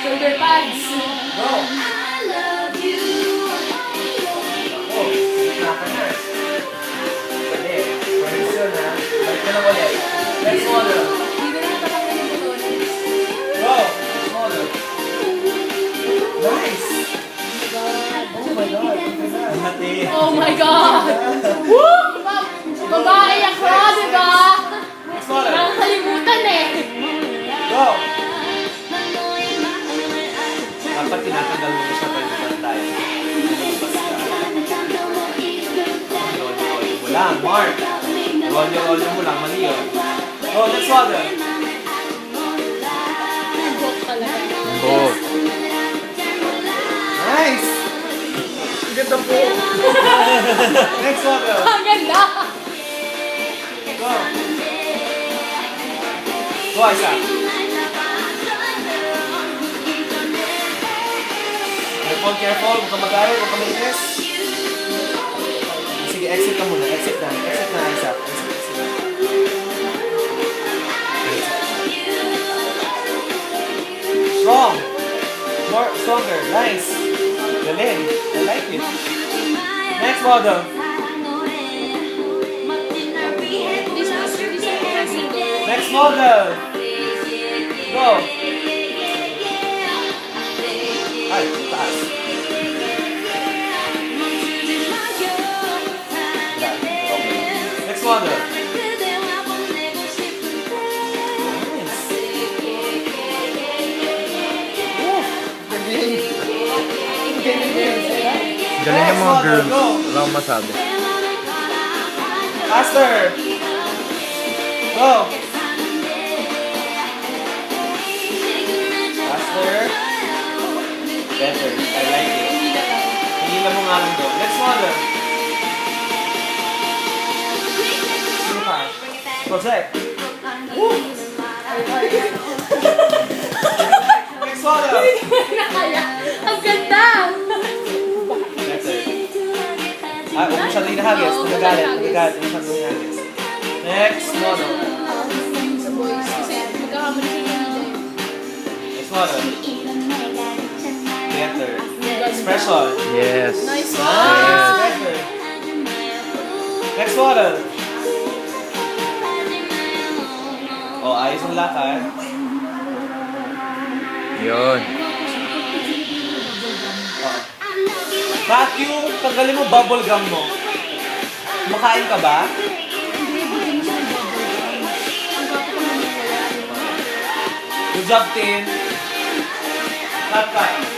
Shoulder pads. Go! Oh, naka na. Pwede. Posisyon ha. Balik ka lang ulit. Next model. Hindi na natatanggal yung buton. Go! Next model. Nice! Oh my God. Oh my God! Woo! Babae ako, di ba? Next model. Nakakalimutan eh. Go! Dapat tinatanggal mo siya pag naman tayo. Rolyo mo lang, Mark. Rolyo mo lang, mali yun. Go, next model. Joke talaga. Oh. Nice! Ganda po. Next model. Ang ganda! Go. Go, isa. Careful. Huwag ka mag-aral, huwag ka mag-inis. Sige, exit ka muna. Exit na, isa. Exit. Strong. More stronger. Nice. Galing. I like it. Next model. Next model. Go. Ay, taas. Next model. Nice. Galing ng mga girls. Wala akong masabi. Faster. Go. Faster. Better. I like it. Hinila mo nga lang doon. Next model. Sino pa? Project. Woo! Next model. Nakaya. Ang ganda! Better. Ah, huwag masyadong hinahagis. Nagagalit. Huwag masyadong hinahagis. Next model. Sa boys. Kasi magkakamali siya ng Next model. Better. Expression. Yes. Nice Nice. one! Better. Next model. Oh, ayos ang lakad. Yun. Oh. Matthew, tanggalin mo bubble gum mo. Kumakain ka ba? Good job, Tin. Cut.